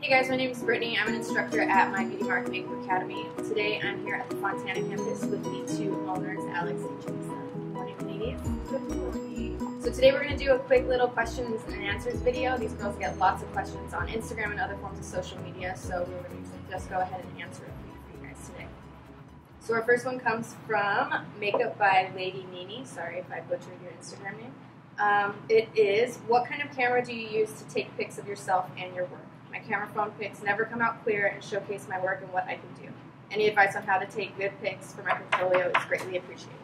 Hey guys, my name is Brittany. I'm an instructor at My Beauty Mark Makeup Academy. Today I'm here at the Fontana campus with the two owners, Alex and Teresa. Good morning, ladies. Good morning. So today we're going to do a quick little questions and answers video. These girls get lots of questions on Instagram and other forms of social media, so we're going to just go ahead and answer it for you guys today. So our first one comes from Makeup by Lady Nini. Sorry if I butchered your Instagram name. It is, what kind of camera do you use to take pics of yourself and your work? My camera phone pics never come out clear and showcase my work and what I can do. Any advice on how to take good pics for my portfolio is greatly appreciated.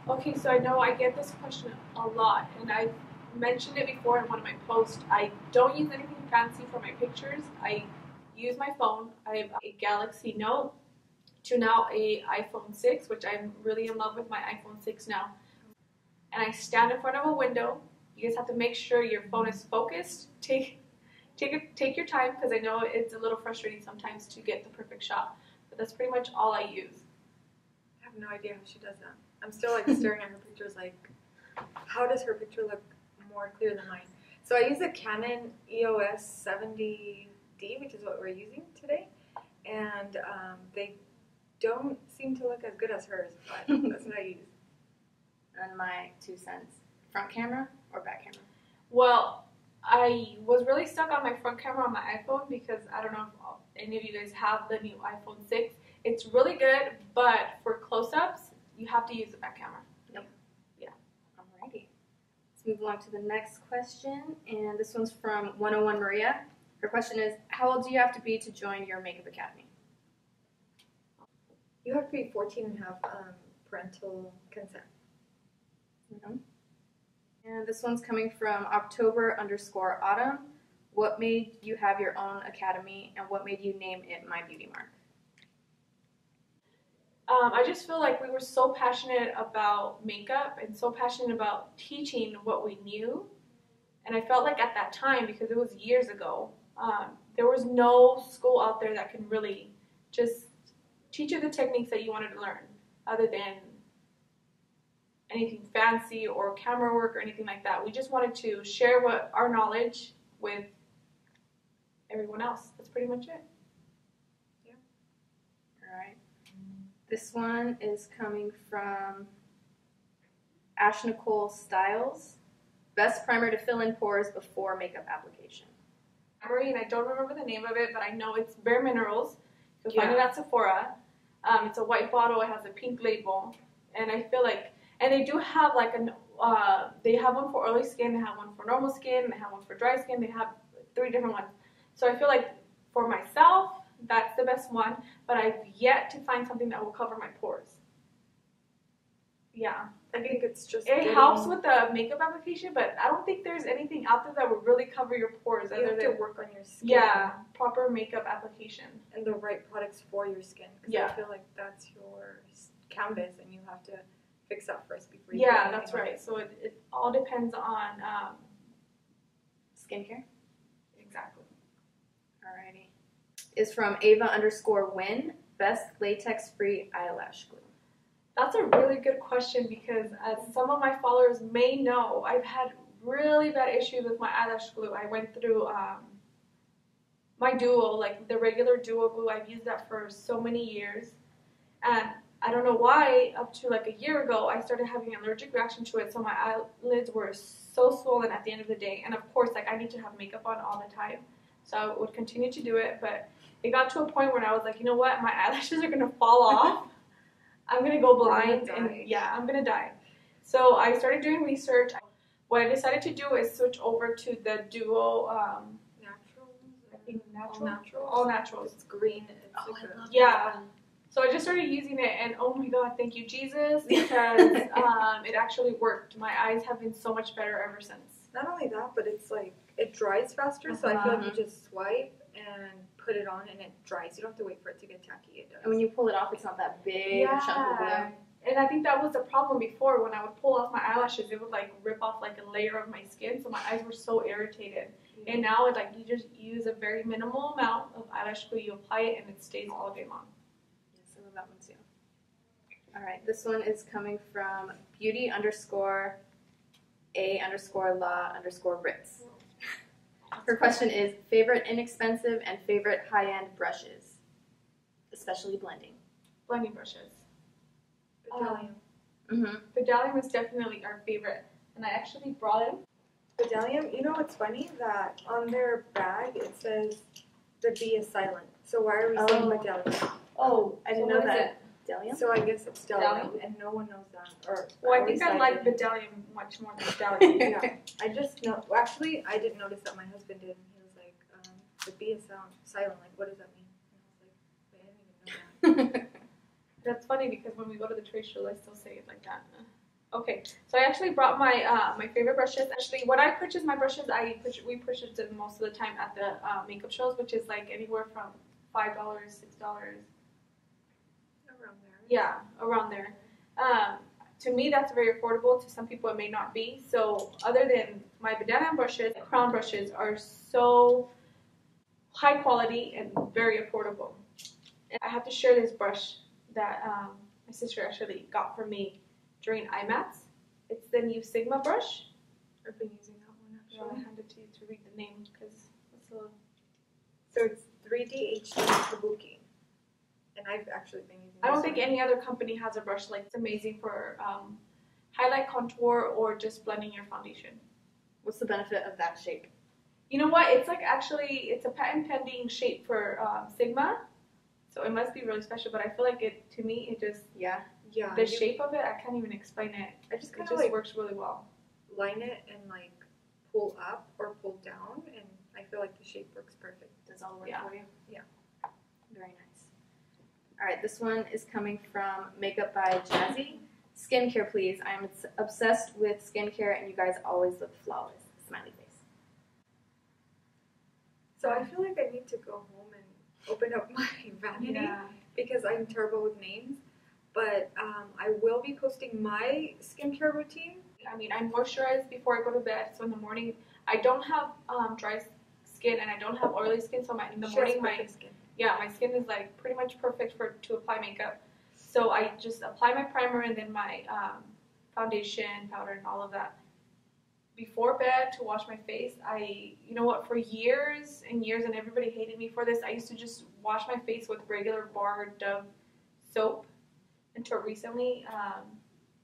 Okay, so I know I get this question a lot, and I've mentioned it before in one of my posts. I don't use anything fancy for my pictures. I use my phone. I have a Galaxy Note to now a iPhone 6, which I'm really in love with my iPhone 6 now. And I stand in front of a window. You guys have to make sure your phone is focused. Take your time, because I know it's a little frustrating sometimes to get the perfect shot. But that's pretty much all I use. I have no idea how she does that. I'm still like staring at her pictures like, how does her picture look more clear than mine? So I use a Canon EOS 70D, which is what we're using today. And they don't seem to look as good as hers, but that's what I use. And my 2 cents. Front camera or back camera? Well, I was really stuck on my front camera on my iPhone because I don't know if any of you guys have the new iPhone 6. It's really good, but for close-ups, you have to use the back camera. Yep. Yeah. Alrighty. Let's move along to the next question, and this one's from 101 Maria. Her question is, how old do you have to be to join your makeup academy? You have to be 14 and have parental consent. Mm-hmm. And this one's coming from October_Autumn. What made you have your own academy, and what made you name it My Beauty Mark? I just feel like we were so passionate about makeup and so passionate about teaching what we knew. And I felt like at that time, because it was years ago, there was no school out there that can really just teach you the techniques that you wanted to learn, other than anything fancy or camera work or anything like that. We just wanted to share our knowledge with everyone else. That's pretty much it. Yeah. All right. This one is coming from Ash Nicole Styles. Best primer to fill in pores before makeup application. And I don't remember the name of it, but I know it's Bare Minerals. You can find it at Sephora. It's a white bottle. It has a pink label, and I feel like, and they do have like they have one for oily skin, they have one for normal skin, they have one for dry skin. They have 3 different ones. So I feel like for myself, that's the best one, but I've yet to find something that will cover my pores. Yeah. I think it's just it helps with the makeup application, but I don't think there's anything out there that would really cover your pores. You have to work on your skin. Yeah, proper makeup application. And the right products for your skin. Because I feel like that's your canvas, and you have to fix that first before you Yeah, that's right. So it all depends on skincare. Exactly. Alrighty. Is from Ava_Win. Best latex-free eyelash glue. That's a really good question, because as some of my followers may know, I've had really bad issues with my eyelash glue. I went through my Duo, like the regular Duo glue. I've used that for so many years, and I don't know why, up to like a year ago, I started having an allergic reaction to it, so my eyelids were so swollen at the end of the day. And of course, like, I need to have makeup on all the time, so I would continue to do it, but it got to a point where I was like, you know what, my eyelashes are going to fall off. I'm going to go blind, and yeah, I'm going to die. So I started doing research. What I decided to do is switch over to the Duo natural. I think natural. All natural. It's green. It's I love yeah. So I just started using it, and oh my god, thank you Jesus, because it actually worked. My eyes have been so much better ever since. Not only that, but it's like, it dries faster, so I feel like you just swipe and put it on and it dries. You don't have to wait for it to get tacky. It does. And when you pull it off, it's not that big chunk of glue. And I think that was the problem before. When I would pull off my eyelashes, it would like rip off like a layer of my skin, so my eyes were so irritated. Yeah. And now it's like you just use a very minimal amount of eyelash glue, you apply it, and it stays all day long. Yes, I love that one too. Alright, this one is coming from beauty_A_law_Ritz. Her question is favorite inexpensive and favorite high-end brushes, especially blending. Blending brushes. Bedallium. Bedallium is definitely our favorite, and I actually brought it. Bedallium, you know what's funny? That on their bag it says the B is silent. So why are we saying Bedallium? Oh, I didn't know what is that. Bedallium? So I guess it's Bedallium, Bedallium? and no one knows that. Or Well, I at think least I like didn't. Bedallium much more than Bedallium. Yeah, I just know. Well, actually, I didn't notice that. My husband did, and he was like, "The B is silent. Like, what does that mean?" And I was like, "Wait, I didn't even know that." That's funny because when we go to the trade show, I still say it like that. Okay, so I actually brought my my favorite brushes. Actually, when I purchase my brushes, we purchase them most of the time at the makeup shows, which is like anywhere from $5, $6. Around there. Yeah, around there. To me, that's very affordable. To some people, it may not be. So, other than my Bedallium brushes, crown brushes are so high quality and very affordable. And I have to share this brush that my sister actually got for me during IMATS. It's the new Sigma brush. I've been using that one So I'll actually. hand it to you to read the name because it's a little. So it's 3D HD Kabuki, and I've actually been using. I don't this think one. any other company has a brush like it's amazing for highlight, contour, or just blending your foundation. What's the benefit of that shape? You know what? It's like actually, it's a patent pending shape for Sigma, so it must be really special. But I feel like it, to me, it just Yeah. Yeah. the shape of it. I can't even explain it. I just It kind just of like works really well. line it and like pull up or pull down, and I feel like the shape works perfect. Does all the work Yeah. for you? Yeah. Very nice. All right, this one is coming from Makeup by Jazzy. Skincare, please. I am obsessed with skincare, and you guys always look flawless. Smiley face. So I feel like I need to go home and open up my vanity because I'm terrible with names. But I will be posting my skincare routine. I mean, I moisturize before I go to bed. So in the morning, I don't have dry skin and I don't have oily skin. So in the morning, my skin. my skin is like pretty much perfect to apply makeup. So I just apply my primer and then my foundation, powder, and all of that before bed to wash my face. You know what, for years and years, and everybody hated me for this, I used to just wash my face with regular bar Dove soap until recently.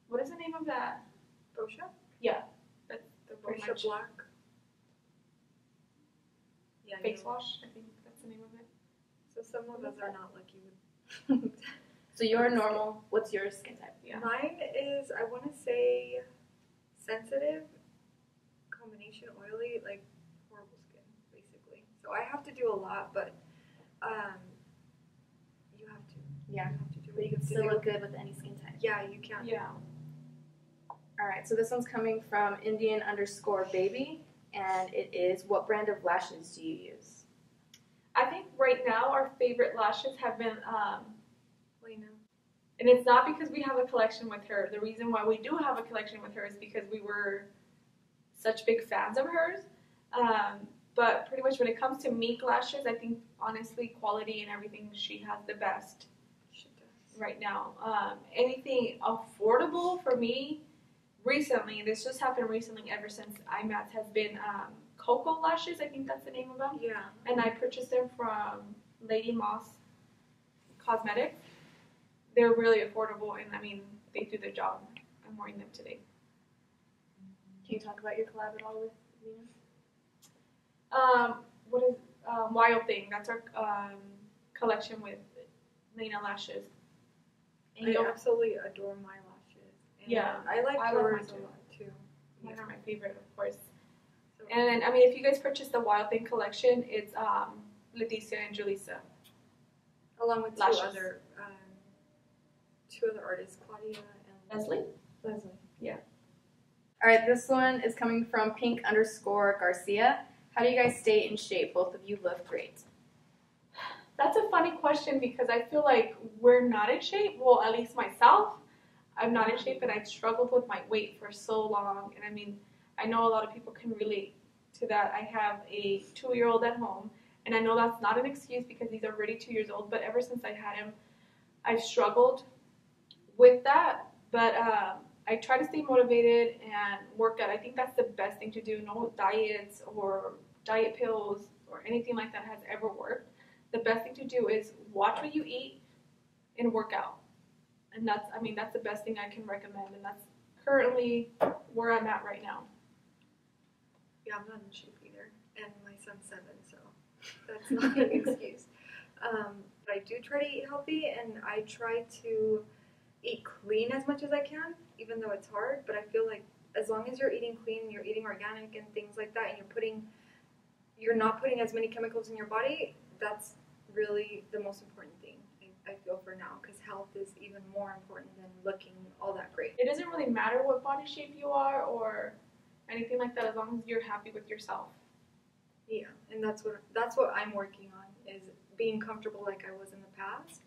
What is the name of that? Boscia? Yeah, that's The pretty Boscia much Black. Yeah. face wash. I think that's the name of it. So some of us are not lucky with. So you're normal. What's your skin type? Yeah. Mine is, I want to say, sensitive, combination oily, like horrible skin, basically. So I have to do a lot, but you have to. Yeah. You have to do But what you you can have to still do. look good with any skin type. Yeah, you can. Yeah. All right, so this one's coming from Indian_baby, and it is, what brand of lashes do you use? I think right now our favorite lashes have been Lena. and it's not because we have a collection with her. The reason why we do have a collection with her is because we were such big fans of hers. But pretty much when it comes to Meek lashes, I think honestly quality and everything, she has the best She does. right now. Anything affordable for me recently, this just happened recently ever since IMATS, has been Cocoa lashes. I think that's the name of them. Yeah. And I purchased them from Lady Moss Cosmetics. They're really affordable, and I mean, they do their job. I'm wearing them today. Can you talk about your collab at all with Venus? What is Wild Thing? That's our collection with Lena Lashes. And I you'll- absolutely adore my lashes. And Yeah, I like I like yours mine a lot too. Mine are my favorite, of course. So, And then, I mean, if you guys purchase the Wild Thing collection, it's Leticia and Julissa. along with lashes. two other artists, Claudia and Leslie? Leslie. All right, this one is coming from Pink_Garcia. How do you guys stay in shape? Both of you look great. That's a funny question because I feel like we're not in shape. Well, at least myself, I'm not in shape, and I've struggled with my weight for so long. And I mean, I know a lot of people can relate to that. I have a 2-year-old at home, and I know that's not an excuse because he's already 2 years old. But ever since I had him, I've struggled with that. But I try to stay motivated and work out. I think that's the best thing to do. No diets or diet pills or anything like that has ever worked. The best thing to do is watch what you eat and work out. And that's the best thing I can recommend, and that's currently where I'm at right now. Yeah, I'm not in shape either, and my son's 7, so that's not an excuse. But I do try to eat healthy, and I try to eat clean as much as I can, even though it's hard. But I feel like as long as you're eating clean, you're eating organic and things like that, and you're not putting as many chemicals in your body, that's really the most important thing, I feel, for now, because health is even more important than looking all that great. It doesn't really matter what body shape you are or anything like that, as long as you're happy with yourself. Yeah, and that's what I'm working on, is being comfortable like I was in the past,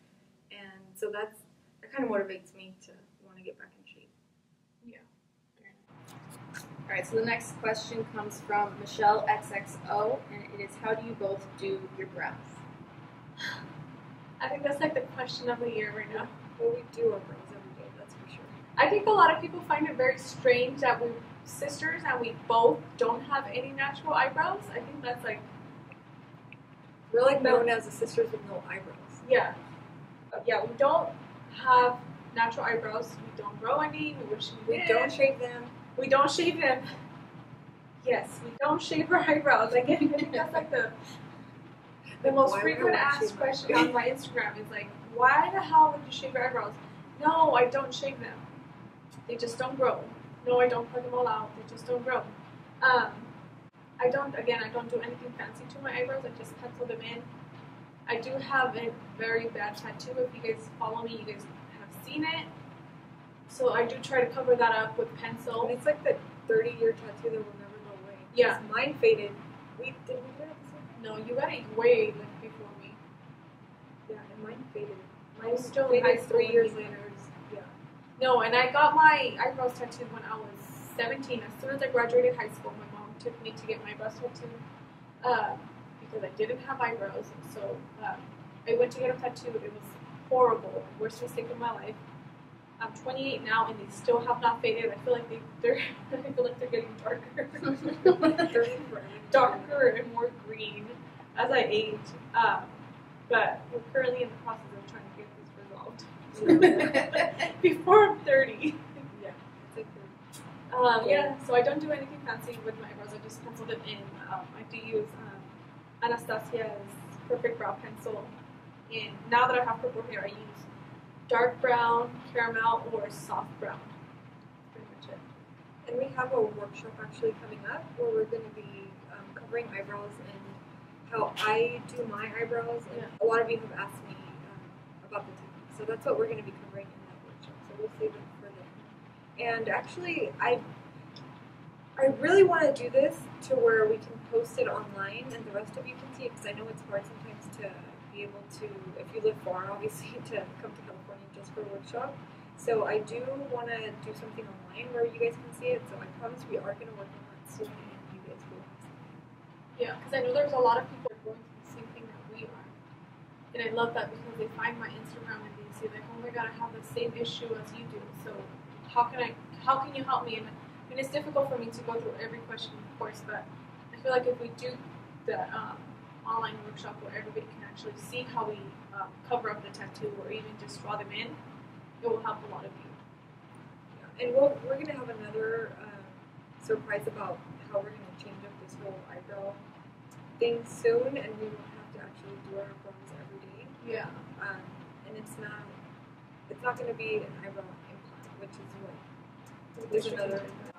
and so that kind of motivates me to want to get back in shape. Yeah. All right, so the next question comes from Michelle XXO, and it is, how do you both do your brows? I think that's like the question of the year right now. Well, we do our brows every day, that's for sure. I think a lot of people find it very strange that we're sisters and we both don't have any natural eyebrows. I think that's like... We're like known as the sisters with no eyebrows. Yeah. Yeah, we don't have natural eyebrows. We don't grow any. We wish we did. Don't shave them. We don't shave them. Yes, we don't shave our eyebrows. I think that's like the most frequent asked question on my Instagram is like, why the hell would you shave your eyebrows? No, I don't shave them. They just don't grow. No, I don't pluck them all out. They just don't grow. I don't do anything fancy to my eyebrows. I just pencil them in. I do have a very bad tattoo. If you guys follow me, you guys have seen it. So I do try to cover that up with pencil. And it's like the 30-year tattoo that will never go away. Yeah. Mine faded. Did we get it at the same time? No, you got it way before me. Yeah, and mine faded. Mine was still in high school 3 years later. Yeah. No, and I got my eyebrows tattooed when I was 17. As soon as I graduated high school, my mom took me to get my eyebrows tattooed because I didn't have eyebrows. So I went to get them tattooed. It was horrible. Worst mistake of my life. I'm 28 now, and they still have not faded. I feel like they're getting darker, darker and more green as I age. But we're currently in the process of trying to get this resolved before I'm 30. Yeah, it's like yeah. So I don't do anything fancy with my eyebrows. I just pencil them in. I do use Anastasia's Perfect Brow Pencil, and now that I have purple hair, I use dark brown, caramel, or soft brown. That's pretty much it. And we have a workshop actually coming up where we're going to be covering eyebrows and how I do my eyebrows. And a lot of you have asked me about the technique. So that's what we're going to be covering in that workshop. So we'll save it for then. And actually, I really want to do this to where we can post it online and the rest of you can see it, because I know it's hard sometimes to be able to, if you live far, obviously, to come to California just for a workshop. So I do want to do something online where you guys can see it. So I promise we are going to work on that soon, and you guys will have something. Yeah, because I know there's a lot of people who are going through the same thing that we are. And I love that because they find my Instagram and they say like, oh my god, I have the same issue as you do. So how can you help me? And I mean, it's difficult for me to go through every question, of course, but I feel like if we do the online workshop where everybody can actually see how we cover up the tattoo or even just draw them in, it will help a lot of you. Yeah. And we're going to have another surprise about how we're going to change up this whole eyebrow thing soon, and we will have to actually do our brows every day. Yeah. And it's not going to be an eyebrow implant, which is what there's another one.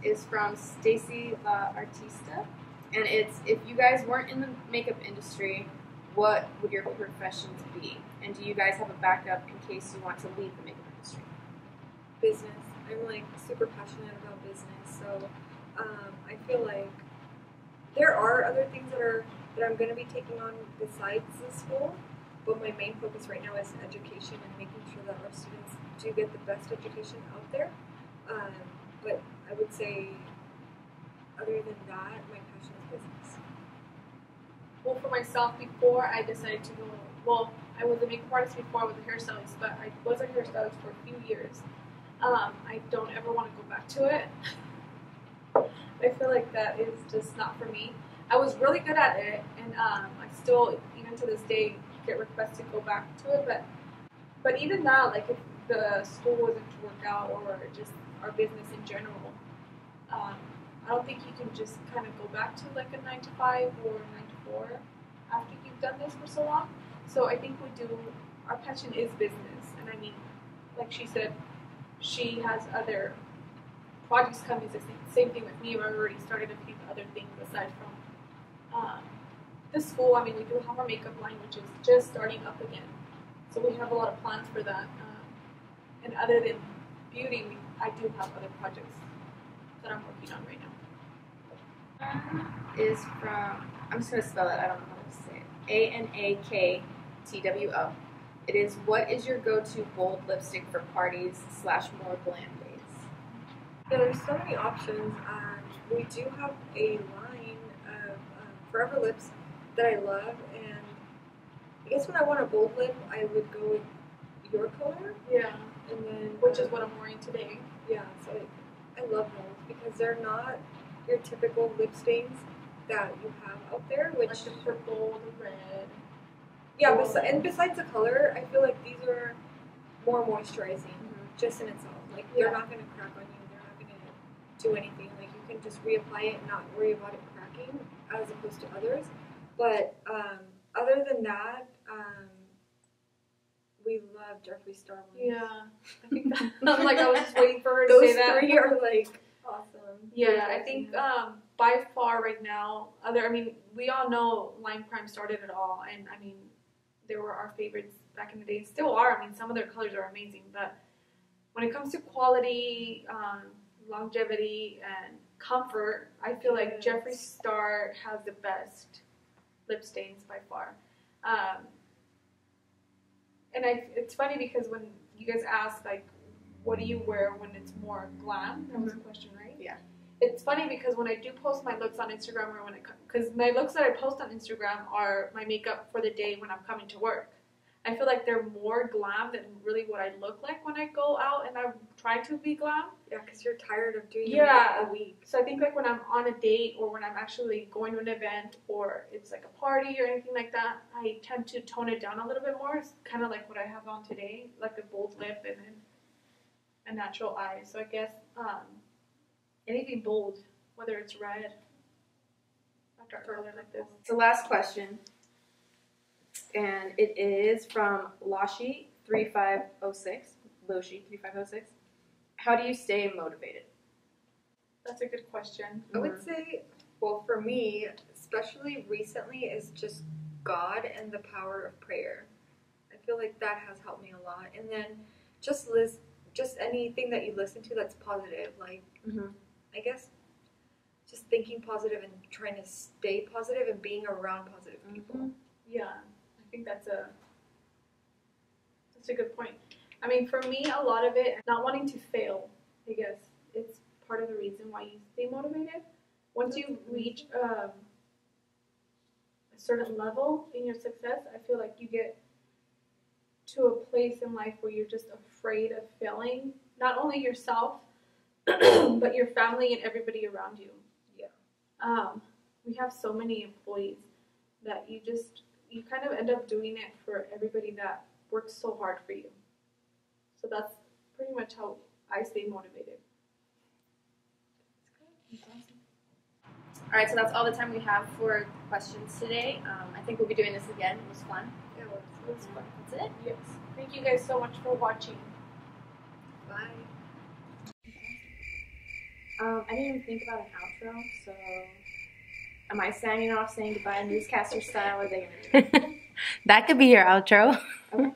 Is from Stacy Artista, and it's, if you guys weren't in the makeup industry, what would your professions be? And do you guys have a backup in case you want to leave the makeup industry? Business. I'm like super passionate about business, so I feel like there are other things that I'm going to be taking on besides the school, but my main focus right now is education and making sure that our students do get the best education out there. But I would say, other than that, my passion is business. Well, for myself, before I decided to go, well, I was a makeup artist before I was a hairstylist, but I was a hairstylist for a few years. I don't ever want to go back to it. I feel like that is just not for me. I was really good at it, and I still, even to this day, get requests to go back to it. But even now, like if the school wasn't to work out or just our business in general, I don't think you can just kind of go back to like a 9 to 5 or 9 to 4 after you've done this for so long. So I think we do. Our passion is business, and I mean, like she said, she has other projects coming. The same thing with me. I've already started a few other things aside from the school. I mean, we do have our makeup line, which is just starting up again. So we have a lot of plans for that. And other than beauty, I do have other projects that I'm working on right now. Is from, I'm just going to spell it, I don't know how to say it. ANAKTWO. It is, what is your go-to bold lipstick for parties / more glam days? Yeah, there's so many options. We do have a line of Forever Lips that I love, and I guess when I want a bold lip, I would go with your color. Yeah. And then, which is what I'm wearing today. Yeah, so I love those because they're not your typical lip stains that you have out there, which like the purple, the red. Yeah, and besides the color, I feel like these are more moisturizing just in itself. Like they're not going to crack on you. They're not going to do anything. Like you can just reapply it and not worry about it cracking, as opposed to others. But other than that, we love Jeffree Star ones. Yeah, I think that, I'm like I was just waiting for her to Those say that. Those three are like awesome. Yeah, I think by far right now, I mean, we all know Lime Crime started it all, and I mean, they were our favorites back in the day. Still are. I mean, some of their colors are amazing, but when it comes to quality, longevity, and comfort, I feel like Jeffree Star has the best lip stains by far. And it's funny because when you guys ask, like, what do you wear when it's more glam? That was the question, right? Yeah. It's funny because when I do post my looks on Instagram, or because my looks that I post on Instagram are my makeup for the day when I'm coming to work. I feel like they're more glam than really what I look like when I go out and I'm trying to be glam. Yeah, because you're tired of doing it a week. So I think like when I'm on a date or when I'm actually going to an event or it's like a party or anything like that, I tend to tone it down a little bit more. It's kind of like what I have on today, like a bold lip and then a natural eye. So I guess anything bold, whether it's red, a dark color like this. So last question, and it is from Loshi3506. How do you stay motivated? That's a good question. I would say, well, for me, especially recently, is just God and the power of prayer. I feel like that has helped me a lot. And then just anything that you listen to that's positive, like I guess just thinking positive and trying to stay positive and being around positive people. Yeah, I think that's a good point. I mean, for me, a lot of it, not wanting to fail, I guess, it's part of the reason why you stay motivated. Once you reach a certain level in your success, I feel like you get to a place in life where you're just afraid of failing, not only yourself, but your family and everybody around you. Yeah. We have so many employees that you kind of end up doing it for everybody that works so hard for you. So that's pretty much how I stay motivated. That's awesome. All right, so that's all the time we have for questions today. I think we'll be doing this again. It was fun. Yeah, it was fun. That's it. Yes. Thank you guys so much for watching. Bye. I didn't even think about an outro, so am I signing off saying goodbye newscaster style, or are they going to do it? That could be your outro. Okay.